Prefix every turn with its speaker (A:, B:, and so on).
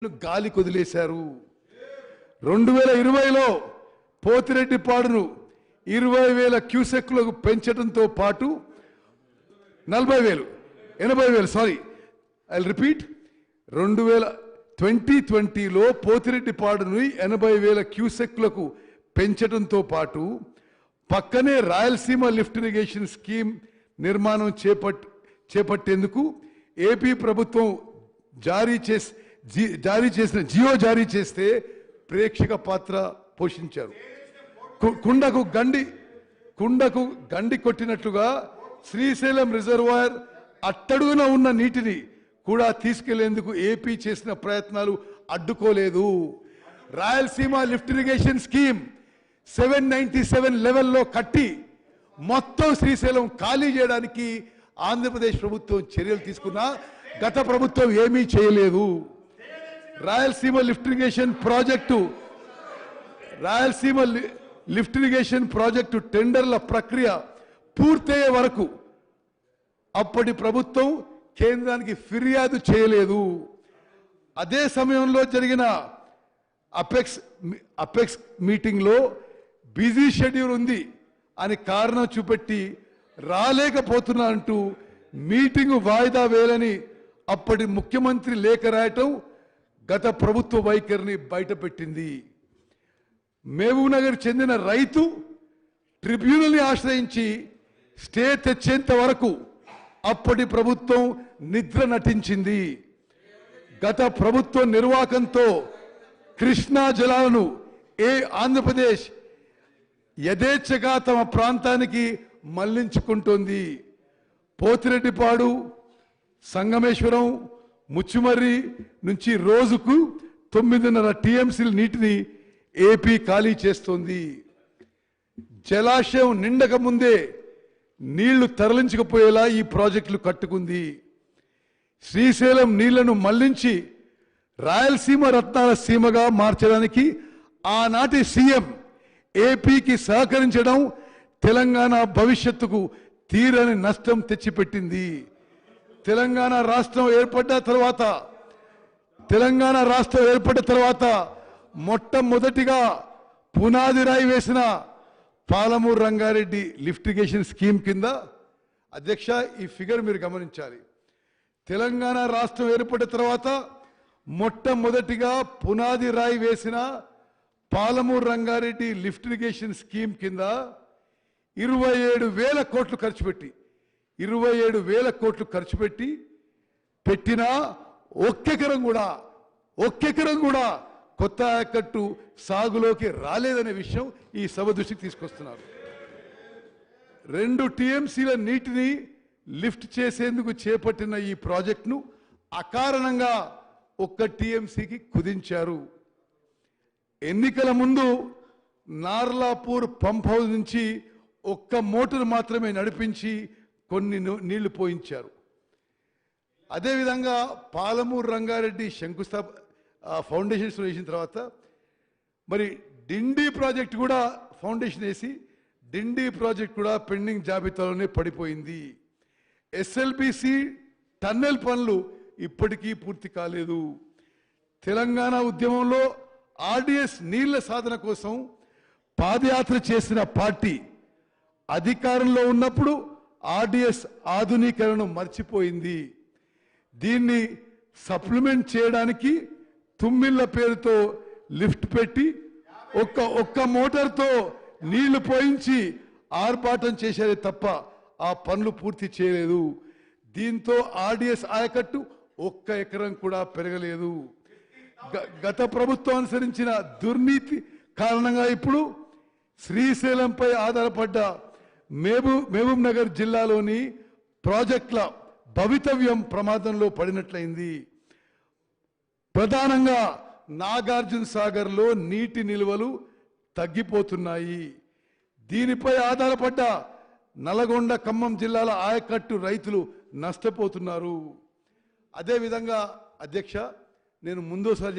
A: గాలి కొదిలేశారు. 2020లో పోతిరెడ్డిపాడును 20,000 క్యూసెక్లకు పెంచడంతో పాటు 80,000 సారీ ఐ రిపీట్ 2020లో పోతిరెడ్డిపాడును 80,000 క్యూసెక్లకు పెంచడంతో పాటు పక్కనే రాయలసీమ లిఫ్ట్ ఇరిగేషన్ స్కీమ్ నిర్మాణం చేపట్టేందుకు ఏపీ ప్రభుత్వం జారీ చేస్తే ప్రేక్షక పాత్ర పోషించారు. కుండకు గండి కొట్టినట్లుగా శ్రీశైలం రిజర్వాయర్ అట్టడుగున ఉన్న నీటిని కూడా తీసుకెళ్లేందుకు ఏపీ చేసిన ప్రయత్నాలు అడ్డుకోలేదు. రాయలసీమ లిఫ్ట్ ఇరిగేషన్ స్కీమ్ 797 లెవెల్లో కట్టి మొత్తం శ్రీశైలం ఖాళీ చేయడానికి ఆంధ్రప్రదేశ్ ప్రభుత్వం చర్యలు తీసుకున్నా గత ప్రభుత్వం ఏమీ చేయలేదు. రాయలసీమ లిఫ్ట్ ఇరిగేషన్ ప్రాజెక్టు టెండర్ల ప్రక్రియ పూర్తయ్యే వరకు అప్పటి ప్రభుత్వం కేంద్రానికి ఫిర్యాదు చేయలేదు. అదే సమయంలో జరిగిన అపెక్స్ మీటింగ్లో బిజీ షెడ్యూల్ ఉంది అని కారణం చూపెట్టి రాలేకపోతున్నా అంటూ మీటింగు వాయిదా వేయాలని అప్పటి ముఖ్యమంత్రి లేఖ రాయటం గత ప్రభుత్వ వైఖరిని బయటపెట్టింది. మహబూబ్ నగర్ చెందిన రైతు ట్రిబ్యునల్ని ఆశ్రయించి స్టే తెచ్చేంత వరకు అప్పటి ప్రభుత్వం నిద్ర నటించింది. గత ప్రభుత్వ నిర్వాకంతో కృష్ణా జలాలను ఆంధ్రప్రదేశ్ యథేచ్ఛగా తమ ప్రాంతానికి మళ్లించుకుంటోంది. పోతిరెడ్డిపాడు, సంగమేశ్వరం, ముచ్చుమర్రి నుంచి రోజుకు 9.5 టీఎంసీల నీటిని ఏపీ ఖాళీ చేస్తోంది. జలాశయం నిండక ముందే నీళ్లు తరలించకపోయేలా ఈ ప్రాజెక్టులు కట్టుకుంది. శ్రీశైలం నీళ్లను మళ్లించి రాయలసీమ రత్నాల సీమగా మార్చడానికి ఆనాటి సీఎం ఏపీకి సహకరించడం తెలంగాణ భవిష్యత్తుకు తీరని నష్టం తెచ్చిపెట్టింది. తెలంగాణ రాష్ట్రం ఏర్పడ్డ తర్వాత మొట్టమొదటిగా పునాది రాయి వేసిన Palamuru Rangareddy lift irrigation scheme కింద, అధ్యక్ష ఈ ఫిగర్ మీరు గమనించాలి, తెలంగాణ రాష్ట్రం ఏర్పడిన తర్వాత మొట్టమొదటిగా పునాది రాయి వేసిన Palamuru Rangareddy lift irrigation scheme కింద 27,000 కోట్లు ఖర్చు పెట్టి పెట్టినా ఒక్కెకరం కూడా కొత్త ఆయకట్టు సాగులోకి రాలేదనే విషయం ఈ సభ దృష్టికి తీసుకొస్తున్నారు. 2 టీఎంసీల నీటిని లిఫ్ట్ చేసేందుకు చేపట్టిన ఈ ప్రాజెక్టును అకారణంగా 1 టీఎంసీకి కుదించారు. ఎన్నికల ముందు నార్లాపూర్ పంప్ హౌస్ నుంచి 1 మోటార్ మాత్రమే నడిపించి కొన్ని నీళ్లు పోయించారు. అదేవిధంగా పాలమూరు రంగారెడ్డి ఫౌండేషన్స్ వేసిన తర్వాత మరి డిండి ప్రాజెక్ట్ కూడా ఫౌండేషన్ వేసి డిండి ప్రాజెక్ట్ కూడా పెండింగ్ జాబితాలోనే పడిపోయింది. ఎస్ఎల్బిసి టన్నెల్ పనులు ఇప్పటికీ పూర్తి కాలేదు. తెలంగాణ ఉద్యమంలో ఆర్డిఎస్ నీళ్ల సాధన కోసం పాదయాత్ర చేసిన పార్టీ అధికారంలో ఉన్నప్పుడు ఆర్డిఎస్ ఆధునీకరణను మర్చిపోయింది. దీన్ని సప్లిమెంట్ చేయడానికి తుమ్మిళ్ల పేరుతో లిఫ్ట్ పెట్టి ఒక్క మోటార్తో నీళ్లు పోయించి ఆర్భాటం చేశారే తప్ప ఆ పనులు పూర్తి చేయలేదు. దీంతో ఆర్డిఎస్ ఆయకట్టు 1 ఎకరం కూడా పెరగలేదు. గత ప్రభుత్వం అనుసరించిన దుర్నీతి కారణంగా ఇప్పుడు శ్రీశైలంపై ఆధారపడ్డ మహబూబ్ నగర్ జిల్లాలోని ప్రాజెక్టుల భవితవ్యం ప్రమాదంలో పడినట్లయింది. ప్రధానంగా నాగార్జున సాగర్లో నీటి నిల్వలు తగ్గిపోతున్నాయి. దీనిపై ఆధారపడ్డ నల్గొండ, ఖమ్మం జిల్లాల ఆయకట్టు రైతులు నష్టపోతున్నారు. అదేవిధంగా అధ్యక్ష, నేను ముందోసారి